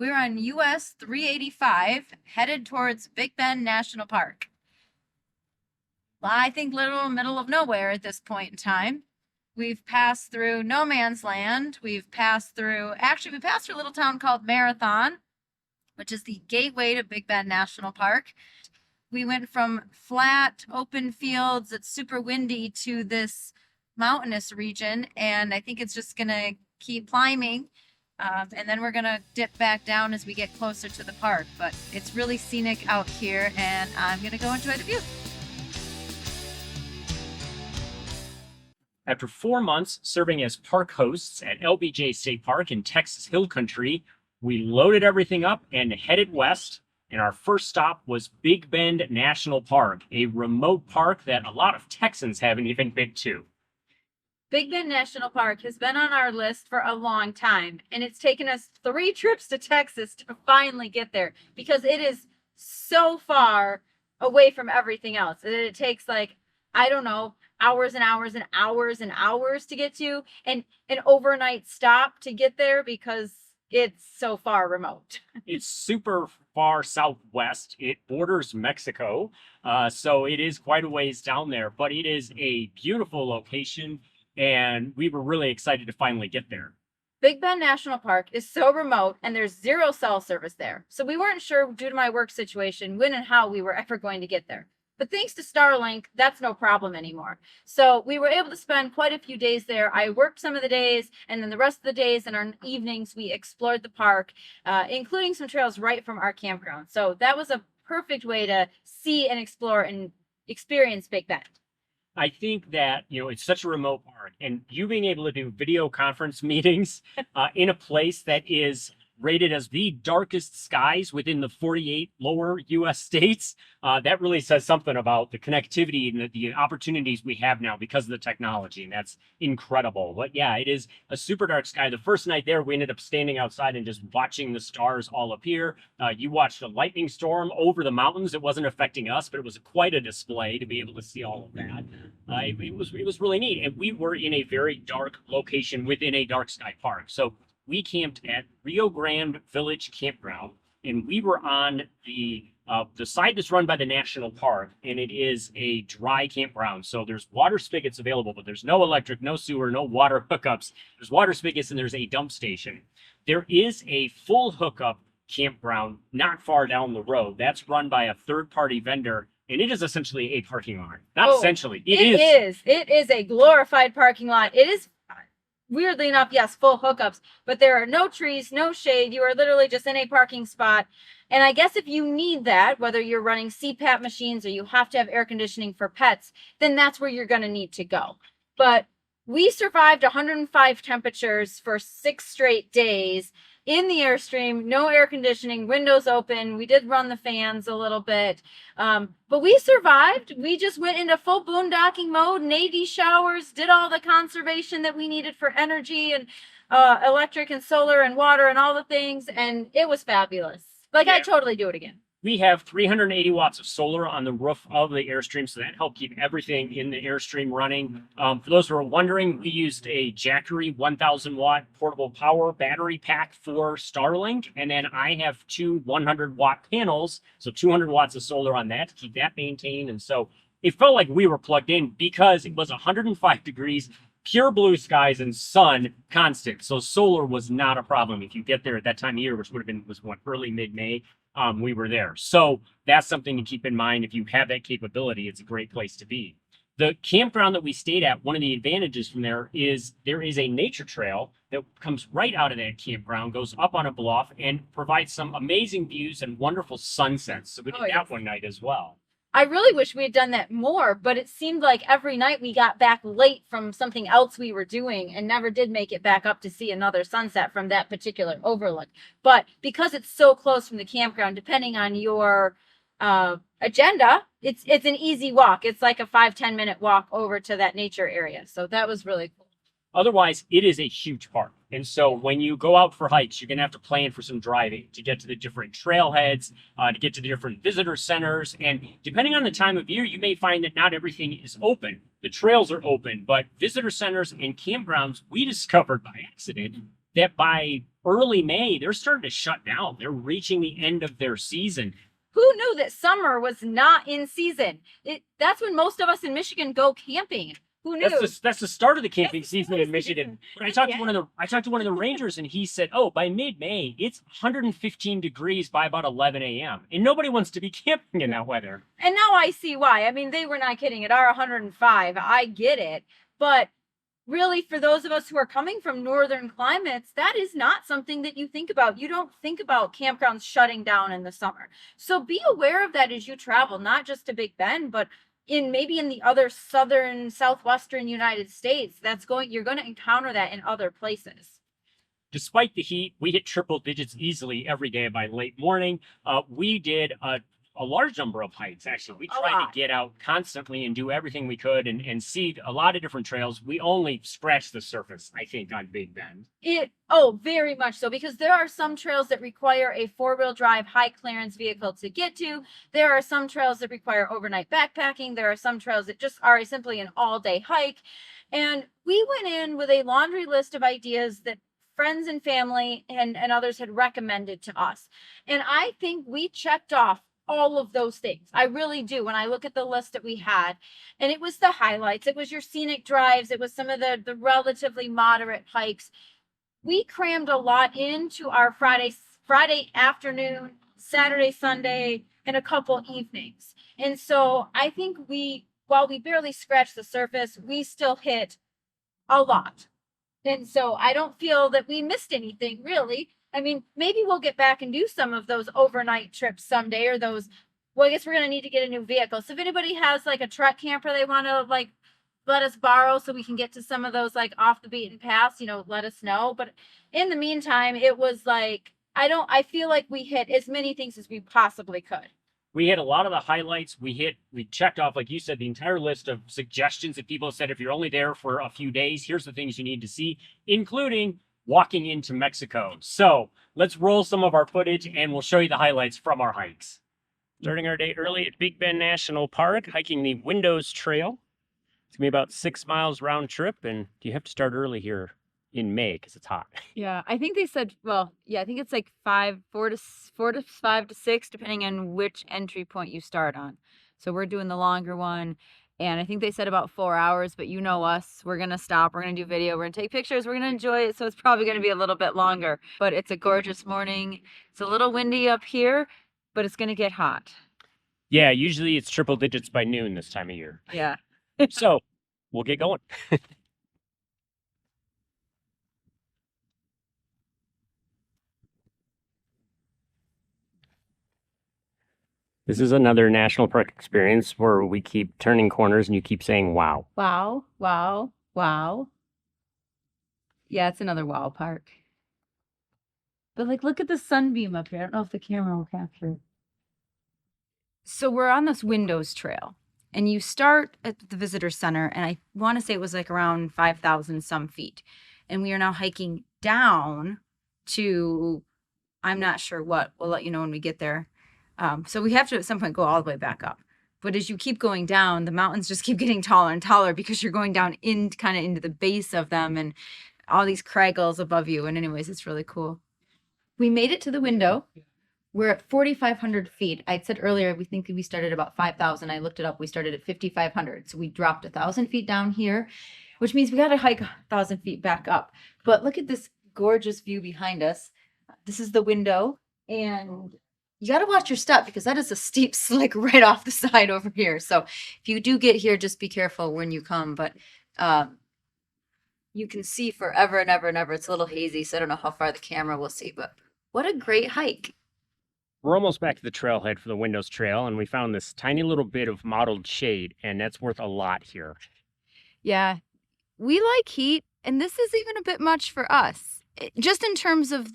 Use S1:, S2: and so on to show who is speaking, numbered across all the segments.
S1: We're on US 385, headed towards Big Bend National Park. Well, I think literal middle of nowhere at this point in time. We've passed through no man's land. We passed through a little town called Marathon, which is the gateway to Big Bend National Park. We went from flat, open fields that's super windy to this mountainous region, and I think it's just gonna keep climbing. And then we're gonna dip back down as we get closer to the park. But it's really scenic out here, and I'm gonna go enjoy the view.
S2: After 4 months serving as park hosts at LBJ State Park in Texas Hill Country, we loaded everything up and headed west. And our first stop was Big Bend National Park, a remote park that a lot of Texans haven't even been to.
S1: Big Bend National Park has been on our list for a long time, and it's taken us 3 trips to Texas to finally get there because it is so far away from everything else. It takes I don't know, hours and hours and hours and hours to get to, and an overnight stop to get there because it's so far remote.
S2: It's super far southwest. It borders Mexico, so it is quite a ways down there, but it is a beautiful location, and we were really excited to finally get there.
S1: Big Bend National Park is so remote and there's 0 cell service there. So we weren't sure due to my work situation when and how we were ever going to get there. But thanks to Starlink, that's no problem anymore. So we were able to spend quite a few days there. I worked some of the days, and then the rest of the days and our evenings, we explored the park, including some trails right from our campground. So that was a perfect way to see and explore and experience Big Bend.
S2: I think that, it's such a remote park, and you being able to do video conference meetings in a place that is rated as the darkest skies within the 48 lower U.S. states, that really says something about the connectivity and the opportunities we have now because of the technology, and that's incredible. But yeah, it is a super dark sky. The first night there, we ended up standing outside and just watching the stars all appear. You watched a lightning storm over the mountains. It wasn't affecting us, but it was quite a display to be able to see all of that. It was really neat, and we were in a very dark location within a dark sky park. So we camped at Rio Grande Village Campground, and we were on the side that's run by the national park, and it is a dry campground. So there's water spigots available, but there's no electric, no sewer, no water hookups. There's water spigots and there's a dump station. There is a full hookup campground not far down the road. That's run by a third-party vendor, and it is essentially a parking lot. Not essentially, it is.
S1: It is a glorified parking lot. It is, weirdly enough, yes, full hookups, but there are no trees, no shade. You are literally just in a parking spot. And I guess if you need that, whether you're running CPAP machines or you have to have air conditioning for pets, then that's where you're going to need to go. But we survived 105 temperatures for 6 straight days in the Airstream, no air conditioning, windows open. We did run the fans a little bit, but we survived. We just went into full boondocking mode, Navy showers, did all the conservation that we needed for energy and electric and solar and water and all the things, and it was fabulous.
S2: Yeah.
S1: I'd totally do it again.
S2: We have 380 watts of solar on the roof of the Airstream, so that helped keep everything in the Airstream running. For those who are wondering, we used a Jackery 1,000 watt portable power battery pack for Starlink, and then I have 2 100 watt panels, so 200 watts of solar on that to keep that maintained. And so it felt like we were plugged in because it was 105 degrees, pure blue skies and sun constant. So solar was not a problem. If you get there at that time of year, which would have been early mid-May, we were there. So that's something to keep in mind. If you have that capability, it's a great place to be. The campground that we stayed at, one of the advantages from there is a nature trail that comes right out of that campground, goes up on a bluff, and provides some amazing views and wonderful sunsets. So we did that one night as well.
S1: I really wish we had done that more, but it seemed like every night we got back late from something else we were doing and never did make it back up to see another sunset from that particular overlook. But because it's so close from the campground, depending on your agenda, it's an easy walk. It's like a 5-10 minute walk over to that nature area. So that was really cool.
S2: Otherwise, it is a huge park. And so when you go out for hikes, you're going to have to plan for some driving to get to the different trailheads, to get to the different visitor centers. And depending on the time of year, you may find that not everything is open. The trails are open, but visitor centers and campgrounds, we discovered by accident that by early May, they're starting to shut down. They're reaching the end of their season.
S1: Who knew that summer was not in season? That's when most of us in Michigan go camping. Who knew?
S2: That's the start of the camping season in Michigan. But I talked to one of the rangers, and he said, "Oh, by mid-May, it's 115 degrees by about 11 a.m. and nobody wants to be camping in that weather."
S1: And now I see why. I mean, they were not kidding. At our 105, I get it, but really, for those of us who are coming from northern climates, that is not something that you think about. You don't think about campgrounds shutting down in the summer. So be aware of that as you travel, not just to Big Bend, but maybe in the other southern, southwestern United States. You're going to encounter that in other places.
S2: Despite the heat, we hit triple digits easily every day by late morning. We did a large number of hikes, actually. We tried to get out constantly and do everything we could and see a lot of different trails. We only scratched the surface, I think, on Big Bend.
S1: Very much so, because there are some trails that require a four-wheel drive high clearance vehicle to get to. There are some trails that require overnight backpacking. There are some trails that just are simply an all-day hike. And we went in with a laundry list of ideas that friends and family and others had recommended to us. And I think we checked off all of those things. I really do. When I look at the list that we had, and it was the highlights, it was your scenic drives, it was some of the relatively moderate hikes. We crammed a lot into our Friday afternoon, Saturday, Sunday, and a couple evenings. And so I think while we barely scratched the surface, we still hit a lot. And so I don't feel that we missed anything, really. I mean, maybe we'll get back and do some of those overnight trips someday, or well, I guess we're going to need to get a new vehicle. So if anybody has like a truck camper they want to like let us borrow so we can get to some of those like off the beaten paths, let us know. But in the meantime, it was like, I feel like we hit as many things as we possibly could.
S2: We hit a lot of the highlights. We checked off, like you said, the entire list of suggestions that people said, if you're only there for a few days, here's the things you need to see, including walking into Mexico. So let's roll some of our footage and we'll show you the highlights from our hikes. Starting our day early at Big Bend National Park, hiking the Windows Trail. It's gonna be about 6 miles round trip, and you have to start early here in May because it's hot.
S1: Yeah, I think they said, I think it's like 5 to 6, depending on which entry point you start on. So we're doing the longer one. And I think they said about 4 hours, but you know us, we're going to stop, we're going to do video, we're going to take pictures, we're going to enjoy it. So it's probably going to be a little bit longer, but it's a gorgeous morning. It's a little windy up here, but it's going to get hot.
S2: Yeah, usually it's triple digits by noon this time of year.
S1: Yeah.
S2: So we'll get going. This is another national park experience where we keep turning corners and you keep saying, wow.
S1: Wow, wow, wow. Yeah, it's another wow park. But like, look at the sunbeam up here. I don't know if the camera will capture it. So we're on this Windows Trail, and you start at the visitor center, and I want to say it was like around 5,000 some feet. And we are now hiking down to, I'm not sure what. We'll let you know when we get there. So we have to at some point go all the way back up. But as you keep going down, the mountains just keep getting taller and taller because you're going down kind of into the base of them and all these craggles above you. And anyways, it's really cool. We made it to the window. We're at 4,500 feet. I said earlier, we think we started about 5,000. I looked it up. We started at 5,500. So we dropped 1,000 feet down here, which means we got to hike 1,000 feet back up. But look at this gorgeous view behind us. This is the window, and you got to watch your step because that is a steep slick right off the side over here. So if you do get here, just be careful when you come. But you can see forever and ever and ever. It's a little hazy, so I don't know how far the camera will see. But what a great hike.
S2: We're almost back to the trailhead for the Windows Trail, and we found this tiny little bit of mottled shade, and that's worth a lot here.
S1: Yeah, we like heat, and this is even a bit much for us. Just in terms of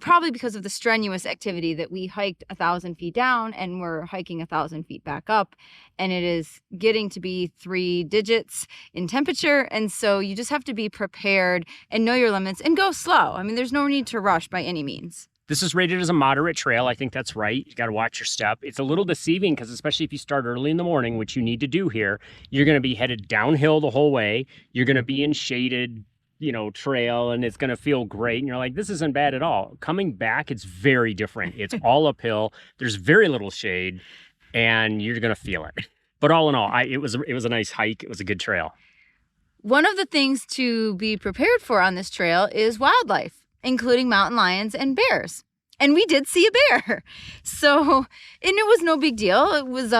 S1: probably because of the strenuous activity that we hiked 1,000 feet down and we're hiking 1,000 feet back up, and it is getting to be 3 digits in temperature. And so you just have to be prepared and know your limits and go slow. I mean, there's no need to rush by any means.
S2: This is rated as a moderate trail. I think that's right. You got to watch your step. It's a little deceiving because especially if you start early in the morning, which you need to do here, you're going to be headed downhill the whole way. You're going to be in shaded, trail and it's going to feel great. And you're like, this isn't bad at all. Coming back, it's very different. It's all uphill. There's very little shade and you're going to feel it. But all in all, it was a nice hike. It was a good trail.
S1: One of the things to be prepared for on this trail is wildlife, including mountain lions and bears. And we did see a bear. So, and it was no big deal. It was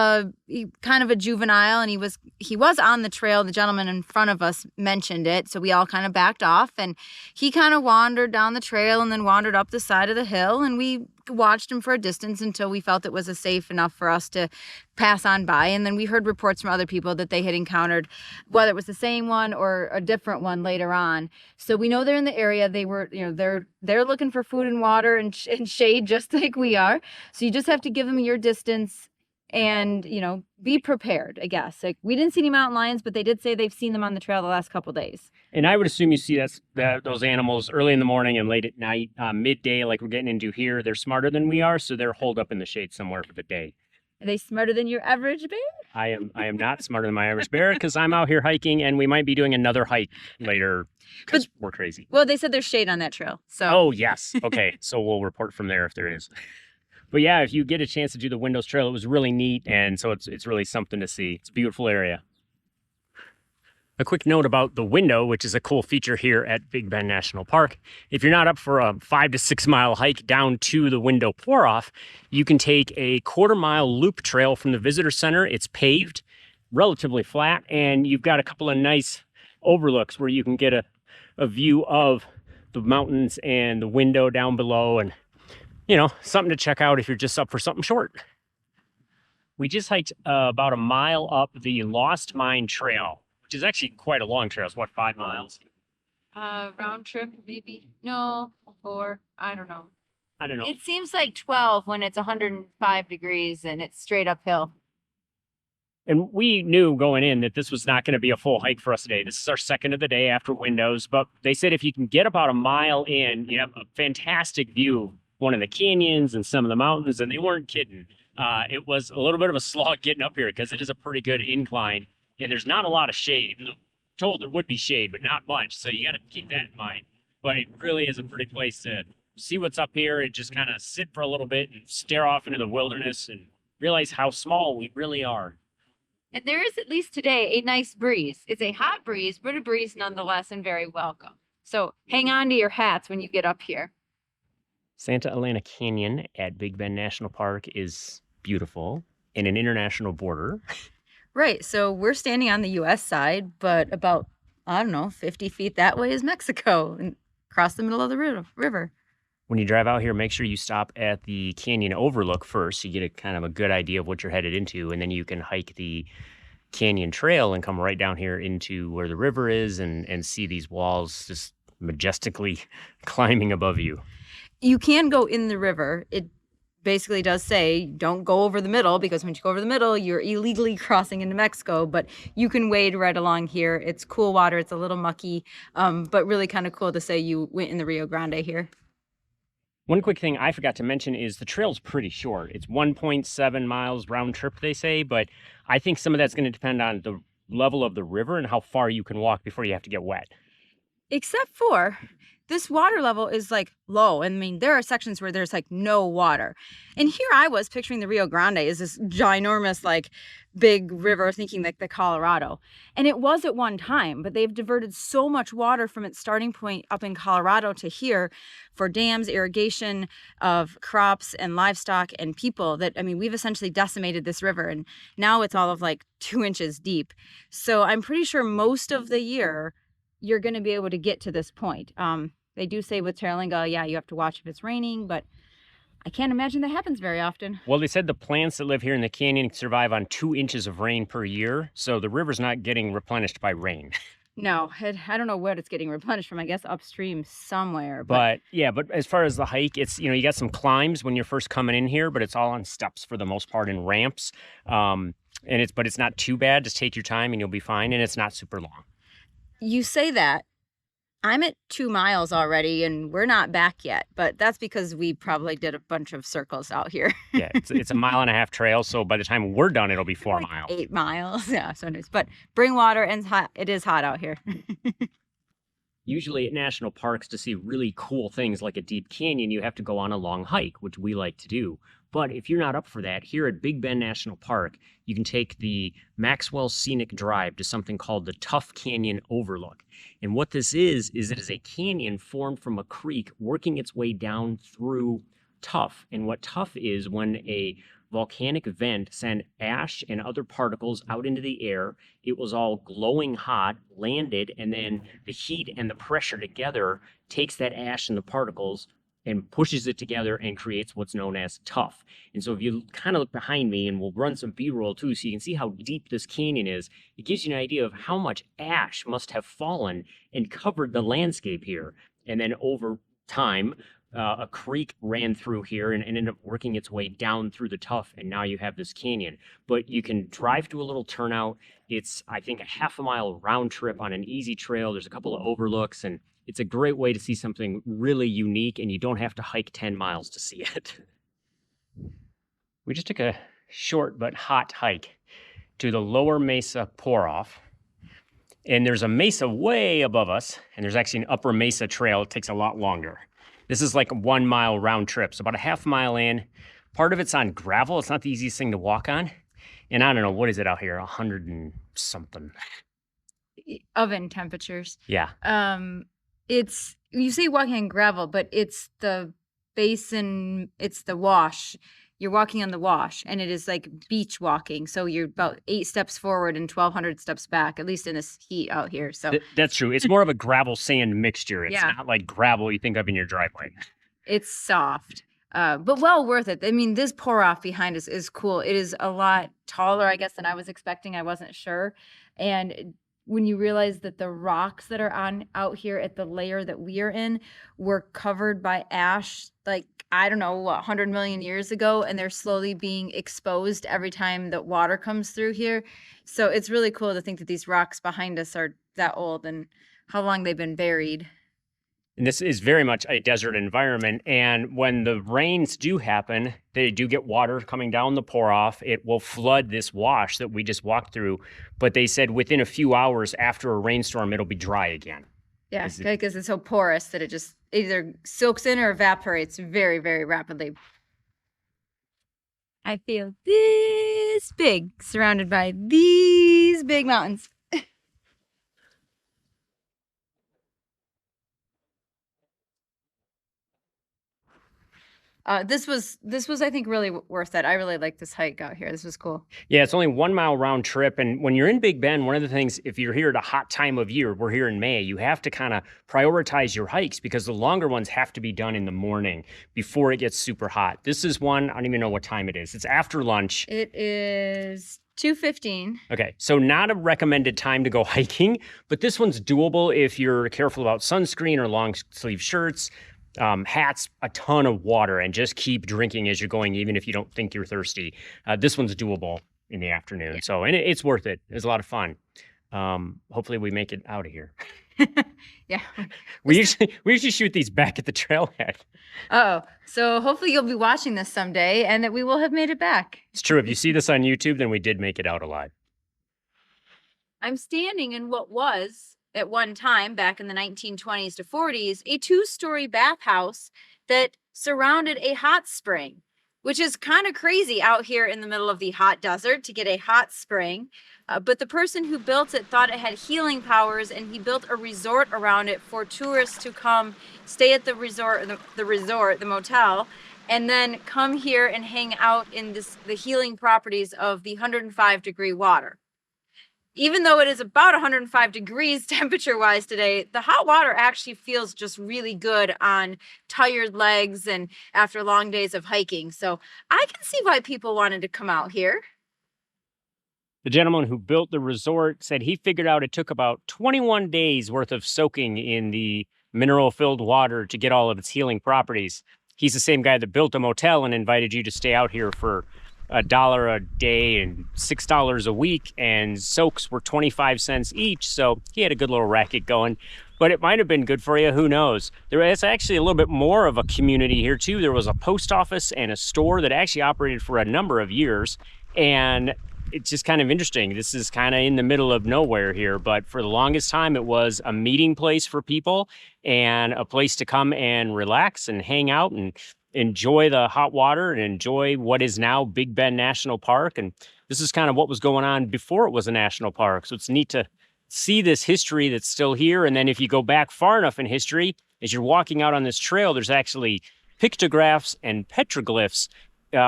S1: kind of a juvenile, and he was on the trail. The gentleman in front of us mentioned it. So we all kind of backed off, and he kind of wandered down the trail and then wandered up the side of the hill, and we watched him for a distance until we felt it was safe enough for us to pass on by. And then we heard reports from other people that they had encountered, whether it was the same one or a different one later on. So we know they're in the area. They were, they're looking for food and water and shade just like we are. So you just have to give them your distance and, be prepared, I guess. Like, we didn't see any mountain lions, but they did say they've seen them on the trail the last couple of days.
S2: And I would assume you see those animals early in the morning and late at night, midday, like we're getting into here. They're smarter than we are, so they're holed up in the shade somewhere for the day.
S1: Are they smarter than your average bear?
S2: I am not smarter than my average bear because I'm out here hiking, and we might be doing another hike later because we're crazy.
S1: Well, they said there's shade on that trail. So.
S2: Oh, yes. Okay, so we'll report from there if there is. But yeah, if you get a chance to do the Windows Trail, it was really neat, and so it's really something to see. It's a beautiful area. A quick note about the window, which is a cool feature here at Big Bend National Park. If you're not up for a 5 to 6 mile hike down to the window pour-off, you can take a 1/4 mile loop trail from the visitor center. It's paved, relatively flat, and you've got a couple of nice overlooks where you can get a view of the mountains and the window down below, and something to check out if you're just up for something short. We just hiked about a mile up the Lost Mine Trail, which is actually quite a long trail. It's 5 miles?
S1: Round trip, maybe. No, 4. I don't know.
S2: I don't know.
S1: It seems like 12 when it's 105 degrees and it's straight uphill.
S2: And we knew going in that this was not going to be a full hike for us today. This is our second of the day after Windows, but they said if you can get about a mile in, you have a fantastic view of one of the canyons and some of the mountains, and they weren't kidding. It was a little bit of a slog getting up here because it is a pretty good incline, and there's not a lot of shade. I'm told there would be shade, but not much, so you got to keep that in mind. But it really is a pretty place to see what's up here and just kind of sit for a little bit and stare off into the wilderness and realize how small we really are.
S1: And there is, at least today, a nice breeze. It's a hot breeze, but a breeze nonetheless, and very welcome. So hang on to your hats when you get up here.
S2: Santa Elena Canyon at Big Bend National Park is beautiful in an international border.
S1: Right. So we're standing on the U.S. side, but about, 50 feet that way is Mexico, and across the middle of the river.
S2: When you drive out here, make sure you stop at the canyon overlook first. So you get a kind of a good idea of what you're headed into, and then you can hike the canyon trail and come right down here into where the river is and see these walls just majestically climbing above you.
S1: You can go in the river. It basically does say don't go over the middle, because when you go over the middle, you're illegally crossing into Mexico, but you can wade right along here. It's cool water. It's a little mucky, but really kind of cool to say you went in the Rio Grande here.
S2: One quick thing I forgot to mention is the trail's pretty short. It's 1.7 miles round trip, they say, but I think some of that's going to depend on the level of the river and how far you can walk before you have to get wet.
S1: Except for this water level is low. I mean, there are sections where there's no water. And here I was picturing the Rio Grande as this ginormous, big river, thinking the Colorado. And it was at one time, but they've diverted so much water from its starting point up in Colorado to here for dams, irrigation of crops and livestock and people that, we've essentially decimated this river. And now it's all of 2 inches deep. So I'm pretty sure most of the year you're going to be able to get to this point. They do say with Terralinga, you have to watch if it's raining, but I can't imagine that happens very often.
S2: Well, they said the plants that live here in the canyon survive on 2 inches of rain per year, so the river's not getting replenished by rain.
S1: No, I don't know what it's getting replenished from. I guess upstream somewhere.
S2: But as far as the hike, it's, you got some climbs when you're first coming in here, but it's all on steps for the most part and ramps. But it's not too bad. Just take your time and you'll be fine, and it's not super long.
S1: You say that. I'm at 2 miles already, and we're not back yet, but that's because we probably did a bunch of circles out here.
S2: Yeah, it's a 1.5 mile trail, so by the time we're done, it'll be 4 miles.
S1: 8 miles, yeah, so nice. But bring water, and it's hot. It is hot out here.
S2: Usually at national parks, to see really cool things like a deep canyon, you have to go on a long hike, which we like to do. But if you're not up for that, here at Big Bend National Park, you can take the Maxwell Scenic Drive to something called the Tuff Canyon Overlook. And what this is it is a canyon formed from a creek working its way down through Tuff. And what Tuff is, when a volcanic vent sent ash and other particles out into the air, it was all glowing hot, landed, and then the heat and the pressure together takes that ash and the particles and pushes it together and creates what's known as tuff. And so if you kind of look behind me, and we'll run some B-roll too, so you can see how deep this canyon is, it gives you an idea of how much ash must have fallen and covered the landscape here. And then over time, a creek ran through here and ended up working its way down through the tuff, and now you have this canyon. But you can drive to a little turnout. It's, I think, a half-a-mile round trip on an easy trail. There's a couple of overlooks, and it's a great way to see something really unique, and you don't have to hike 10 miles to see it. We just took a short but hot hike to the lower Mesa pour-off. And there's a mesa way above us, and there's actually an upper mesa trail. It takes a lot longer. This is like a 1 mile round trip, so about a half mile in. Part of it's on gravel. It's not the easiest thing to walk on. And I don't know, what is it out here? 100 and something.
S3: Oven temperatures.
S2: Yeah.
S3: It's, you say walking on gravel, but it's the basin, it's the wash. You're walking on the wash, and it is like beach walking. So you're about 8 steps forward and 1,200 steps back, at least in this heat out here. So
S2: that's true. It's more of a gravel sand mixture. It's not like gravel you think of in your driveway.
S3: It's soft, but well worth it. I mean, this pour off behind us is cool. It is a lot taller, I guess, than I was expecting. I wasn't sure. And when you realize that the rocks that are on out here at the layer that we are in were covered by ash, like, I don't know, 100 million years ago, and they're slowly being exposed every time that water comes through here. So it's really cool to think that these rocks behind us are that old and how long they've been buried.
S2: And this is very much a desert environment. And when the rains do happen, they do get water coming down the pour-off. It will flood this wash that we just walked through. But they said within a few hours after a rainstorm, it'll be dry again.
S3: Yeah, because it's so porous that it just either soaks in or evaporates very, very rapidly. I feel this big, surrounded by these big mountains. This was I think really worth it. I really like this hike out here. This was cool.
S2: Yeah, it's only 1 mile round trip. And when you're in Big Bend, one of the things, if you're here at a hot time of year, we're here in May, you have to kind of prioritize your hikes because the longer ones have to be done in the morning before it gets super hot. This is one, I don't even know what time it is. It's after lunch.
S3: It is 2:15.
S2: Okay, so not a recommended time to go hiking, but this one's doable if you're careful about sunscreen or long sleeve shirts. Hats, a ton of water, and just keep drinking as you're going, even if you don't think you're thirsty. This one's doable in the afternoon. Yeah. So, and it's worth it. It was a lot of fun. Hopefully we make it out of here.
S3: Yeah.
S2: We usually shoot these back at the trailhead.
S3: So hopefully you'll be watching this someday and that we will have made it back.
S2: It's true. If you see this on YouTube, then we did make it out alive.
S1: I'm standing in what was, at one time, back in the 1920s to 40s, a 2-story bathhouse that surrounded a hot spring, which is kind of crazy out here in the middle of the hot desert to get a hot spring. But the person who built it thought it had healing powers, and he built a resort around it for tourists to come stay at the resort, the motel, and then come here and hang out in the healing properties of the 105-degree water. Even though it is about 105 degrees temperature-wise today, the hot water actually feels just really good on tired legs and after long days of hiking. So I can see why people wanted to come out here.
S2: The gentleman who built the resort said he figured out it took about 21 days worth of soaking in the mineral-filled water to get all of its healing properties. He's the same guy that built a motel and invited you to stay out here for $1 a day and $6 a week, and soaks were 25 cents each, so he had a good little racket going. But it might have been good for you, who knows? There is actually a little bit more of a community here too. There was a post office and a store that actually operated for a number of years, and it's just kind of interesting. This is kind of in the middle of nowhere here, but for the longest time, it was a meeting place for people and a place to come and relax and hang out and enjoy the hot water and enjoy what is now Big Bend National Park. And this is kind of what was going on before it was a national park. So it's neat to see this history that's still here. And then if you go back far enough in history, as you're walking out on this trail, there's actually pictographs and petroglyphs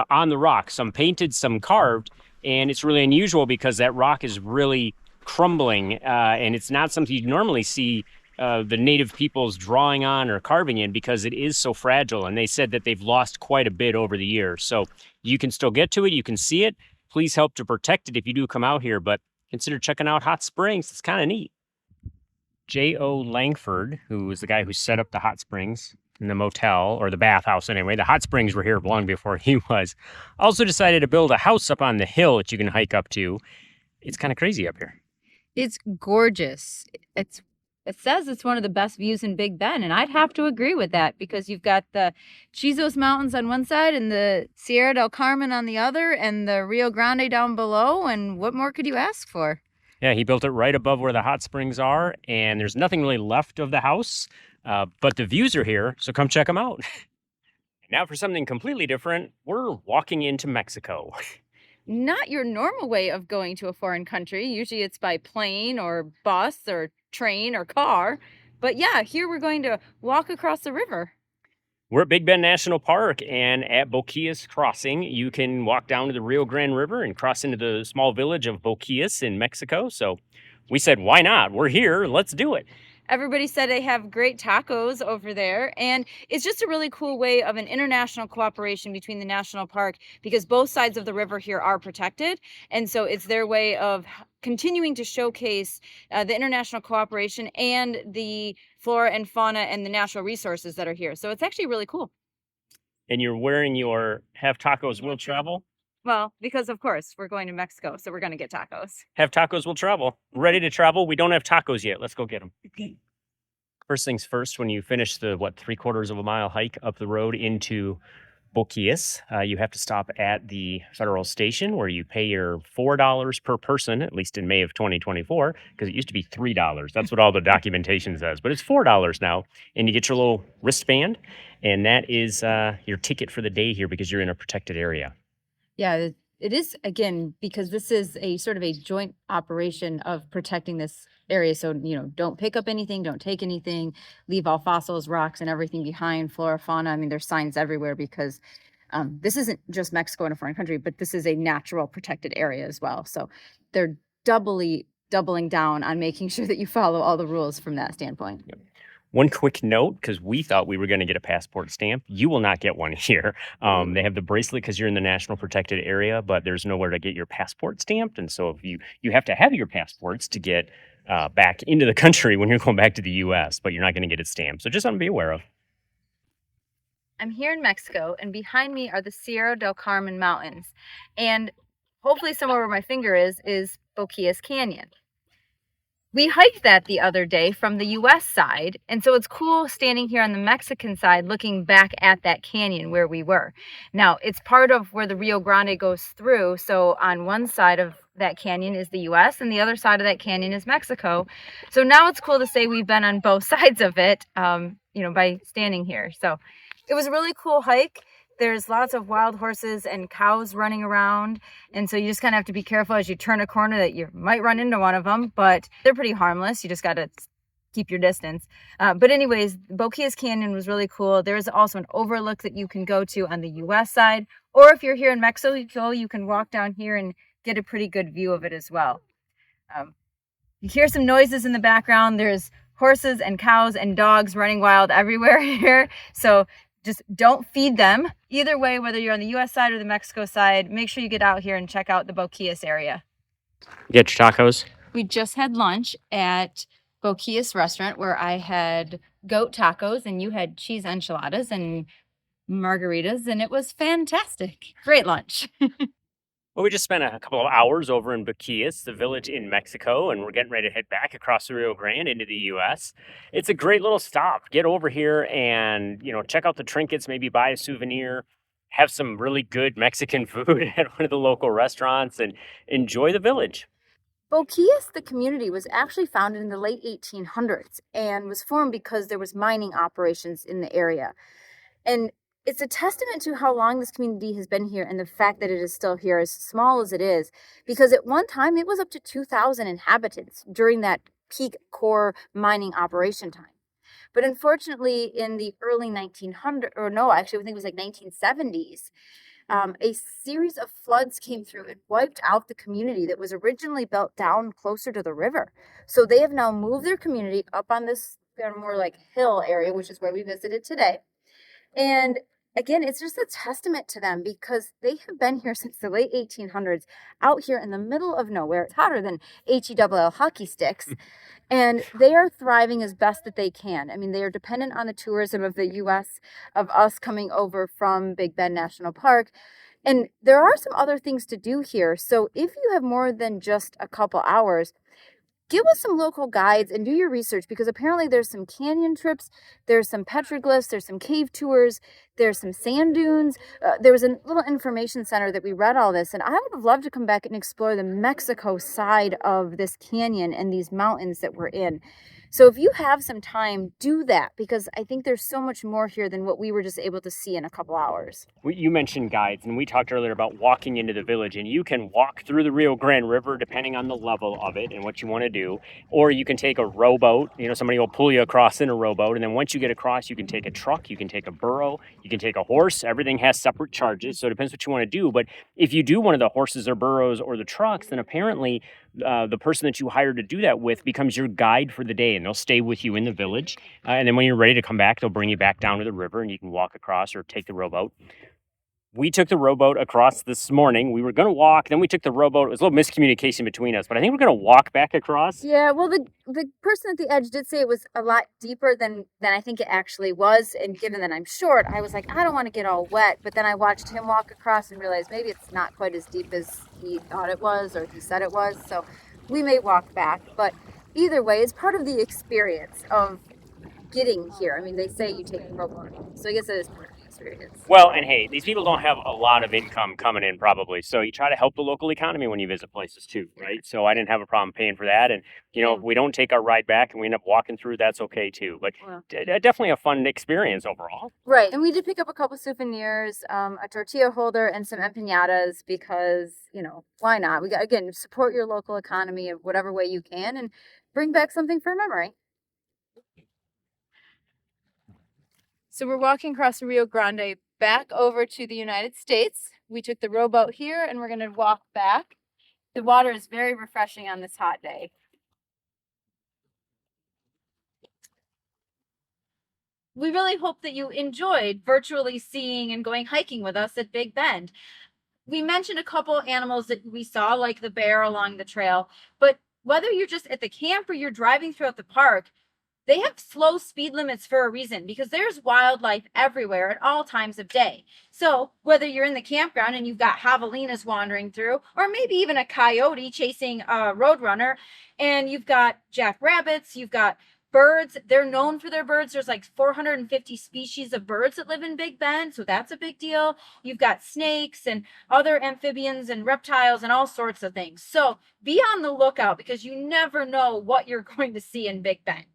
S2: on the rock, some painted, some carved. And it's really unusual because that rock is really crumbling, and it's not something you normally see the native peoples drawing on or carving in because it is so fragile. And they said that they've lost quite a bit over the years. So you can still get to it. You can see it. Please help to protect it if you do come out here, but consider checking out hot springs. It's kind of neat. J.O. Langford, who was the guy who set up the hot springs in the motel, or the bathhouse anyway. The hot springs were here long before he was. Also decided to build a house up on the hill that you can hike up to. It's kind of crazy up here.
S3: It's gorgeous. It says it's one of the best views in Big Bend, and I'd have to agree with that because you've got the Chizos Mountains on one side and the Sierra del Carmen on the other and the Rio Grande down below, and what more could you ask for?
S2: Yeah, he built it right above where the hot springs are, and there's nothing really left of the house, but the views are here, so come check them out. Now for something completely different, we're walking into Mexico.
S3: Not your normal way of going to a foreign country. Usually it's by plane or bus or train or car. But yeah, here we're going to walk across the river.
S2: We're at Big Bend National Park, and at Boquillas Crossing, you can walk down to the Rio Grande River and cross into the small village of Boquillas in Mexico. So we said, why not? We're here. Let's do it.
S3: Everybody said they have great tacos over there, and it's just a really cool way of an international cooperation between the national park because both sides of the river here are protected, and so it's their way of continuing to showcase the international cooperation and the flora and fauna and the natural resources that are here. So it's actually really cool.
S2: And you're wearing your Have Tacos Will Travel?
S3: Well, because of course we're going to Mexico, so we're going to get tacos.
S2: Have Tacos Will Travel. Ready to travel? We don't have tacos yet. Let's go get them. First things first, when you finish the, 3/4 of a mile hike up the road into Boquillas, you have to stop at the federal station where you pay your $4 per person, at least in May of 2024, because it used to be $3. That's what all the documentation says, but it's $4 now. And you get your little wristband, and that is your ticket for the day here because you're in a protected area.
S3: Yeah, it is, again, because this is a sort of a joint operation of protecting this area. So, don't pick up anything, don't take anything, leave all fossils, rocks, and everything behind, flora, fauna. I mean, there's signs everywhere because this isn't just Mexico in a foreign country, but this is a natural protected area as well. So they're doubling down on making sure that you follow all the rules from that standpoint.
S2: Yep. One quick note, because we thought we were going to get a passport stamp. You will not get one here. They have the bracelet because you're in the national protected area, but there's nowhere to get your passport stamped. And so if you have to have your passports to get back into the country when you're going back to the U.S., but you're not going to get it stamped. So just something to be aware of.
S3: I'm here in Mexico, and behind me are the Sierra del Carmen Mountains. And hopefully somewhere where my finger is Boquillas Canyon. We hiked that the other day from the U.S. side, and so it's cool standing here on the Mexican side looking back at that canyon where we were. Now, it's part of where the Rio Grande goes through, so on one side of that canyon is the U.S., and the other side of that canyon is Mexico. So now it's cool to say we've been on both sides of it, by standing here. So it was a really cool hike. There's lots of wild horses and cows running around. And so you just kind of have to be careful as you turn a corner that you might run into one of them, but they're pretty harmless. You just got to keep your distance. But anyways, Boquillas Canyon was really cool. There's also an overlook that you can go to on the U.S. side. Or if you're here in Mexico, you can walk down here and get a pretty good view of it as well. You hear some noises in the background. There's horses and cows and dogs running wild everywhere here. So just don't feed them. Either way, whether you're on the U.S. side or the Mexico side, make sure you get out here and check out the Boquillas area.
S2: Get your tacos.
S3: We just had lunch at Boquillas restaurant where I had goat tacos and you had cheese enchiladas and margaritas, and it was fantastic. Great lunch.
S2: Well, we just spent a couple of hours over in Boquillas, the village in Mexico, and we're getting ready to head back across the Rio Grande into the U.S. It's a great little stop. Get over here and, check out the trinkets, maybe buy a souvenir, have some really good Mexican food at one of the local restaurants, and enjoy the village.
S3: Boquillas, the community, was actually founded in the late 1800s and was formed because there was mining operations in the area. And it's a testament to how long this community has been here and the fact that it is still here, as small as it is, because at one time it was up to 2,000 inhabitants during that peak core mining operation time. But unfortunately, in the early 1900s, or no, actually, I think it was like 1970s, a series of floods came through and wiped out the community that was originally built down closer to the river. So they have now moved their community up on this more like hill area, which is where we visited today. And again, it's just a testament to them because they have been here since the late 1800s, out here in the middle of nowhere. It's hotter than HELL hockey sticks. And they are thriving as best that they can. I mean, they are dependent on the tourism of the U.S., of us coming over from Big Bend National Park. And there are some other things to do here. So if you have more than just a couple hours, get with some local guides and do your research, because apparently there's some canyon trips, there's some petroglyphs, there's some cave tours, there's some sand dunes. There was a little information center that we read all this, and I would have loved to come back and explore the Mexico side of this canyon and these mountains that we're in. So if you have some time, do that, because I think there's so much more here than what we were just able to see in a couple hours.
S2: You mentioned guides, and we talked earlier about walking into the village, and you can walk through the Rio Grande River depending on the level of it and what you want to do, or you can take a rowboat. Somebody will pull you across in a rowboat, and then once you get across, you can take a truck, you can take a burro, you can take a horse. Everything has separate charges, so it depends what you want to do. But if you do one of the horses or burros or the trucks, then apparently the person that you hire to do that with becomes your guide for the day, and they'll stay with you in the village. And then when you're ready to come back, they'll bring you back down to the river, and you can walk across or take the rowboat. We took the rowboat across this morning. We were going to walk, then we took the rowboat. It was a little miscommunication between us, but I think we're going to walk back across.
S3: Yeah, well, the person at the edge did say it was a lot deeper than I think it actually was. And given that I'm short, I was like, I don't want to get all wet. But then I watched him walk across and realized maybe it's not quite as deep as he thought it was, or he said it was. So we may walk back. But either way, it's part of the experience of getting here. I mean, they say you take the rowboat, so I guess it is part of the experience.
S2: Well, and hey, these people don't have a lot of income coming in probably, so you try to help the local economy when you visit places too, right? So I didn't have a problem paying for that, and if we don't take our ride back and we end up walking through, that's okay too. But definitely a fun experience overall.
S3: Right, and we did pick up a couple souvenirs, a tortilla holder, and some empanadas because why not? We got, again, support your local economy in whatever way you can, and bring back something for memory. So we're walking across the Rio Grande back over to the United States. We took the rowboat here and we're going to walk back. The water is very refreshing on this hot day.
S1: We really hope that you enjoyed virtually seeing and going hiking with us at Big Bend. We mentioned a couple animals that we saw, like the bear along the trail, but whether you're just at the camp or you're driving throughout the park, they have slow speed limits for a reason, because there's wildlife everywhere at all times of day. So whether you're in the campground and you've got javelinas wandering through, or maybe even a coyote chasing a roadrunner, and you've got jackrabbits, you've got birds. They're known for their birds. There's like 450 species of birds that live in Big Bend, so that's a big deal. You've got snakes and other amphibians and reptiles and all sorts of things. So be on the lookout, because you never know what you're going to see in Big Bend.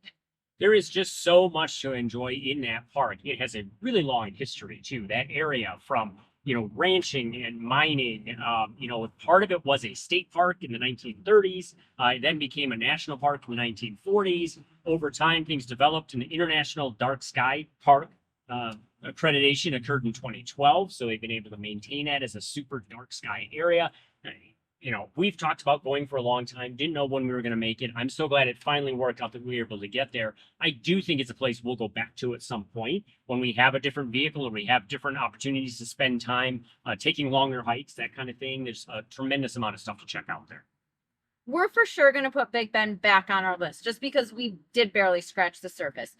S2: There is just so much to enjoy in that park. It has a really long history too. That area, from ranching and mining. Part of it was a state park in the 1930s. It then became a national park in the 1940s. Over time, things developed. An international dark sky park accreditation occurred in 2012, so they've been able to maintain that as a super dark sky area. We've talked about going for a long time, didn't know when we were going to make it. I'm so glad it finally worked out that we were able to get there. I do think it's a place we'll go back to at some point when we have a different vehicle or we have different opportunities to spend time taking longer hikes, that kind of thing. There's a tremendous amount of stuff to check out there.
S1: We're for sure going to put Big Bend back on our list, just because we did barely scratch the surface.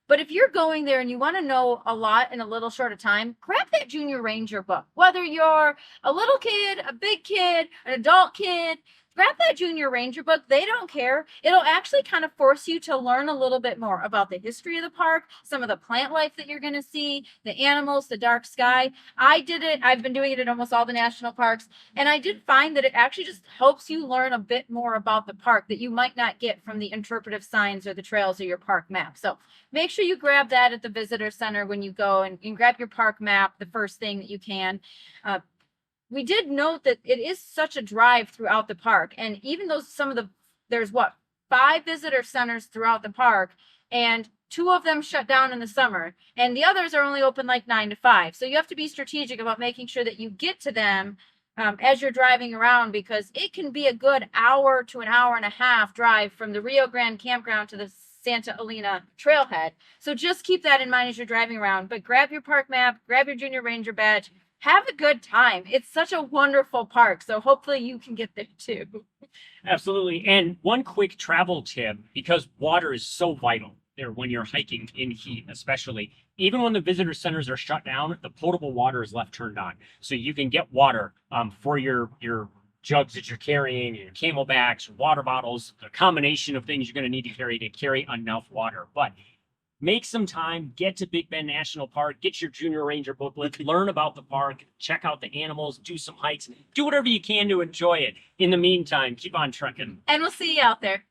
S1: But if you're going there and you want to know a lot in a little short of time, grab that Junior Ranger book. Whether you're a little kid, a big kid, an adult kid, grab that junior ranger book. They don't care. It'll actually kind of force you to learn a little bit more about the history of the park, some of the plant life that you're going to see, the animals, the dark sky. I did it. I've been doing it in almost all the national parks. And I did find that it actually just helps you learn a bit more about the park that you might not get from the interpretive signs or the trails or your park map. So make sure you grab that at the visitor center when you go, and grab your park map the first thing that you can. We did note that it is such a drive throughout the park. And even though there's 5 visitor centers throughout the park, and 2 of them shut down in the summer, and the others are only open like 9 to 5. So you have to be strategic about making sure that you get to them as you're driving around, because it can be a good hour to an hour and a half drive from the Rio Grande Campground to the Santa Elena trailhead. So just keep that in mind as you're driving around. But grab your park map, grab your junior ranger badge, have a good time. It's such a wonderful park. So hopefully you can get there too.
S2: Absolutely. And one quick travel tip, because water is so vital there when you're hiking in heat, especially. Even when the visitor centers are shut down, the potable water is left turned on. So you can get water for your jugs that you're carrying, your camelbacks, water bottles, a combination of things you're going to need to carry enough water. But make some time, get to Big Bend National Park, get your Junior Ranger booklet, learn about the park, check out the animals, do some hikes, do whatever you can to enjoy it. In the meantime, keep on trekking.
S1: And we'll see you out there.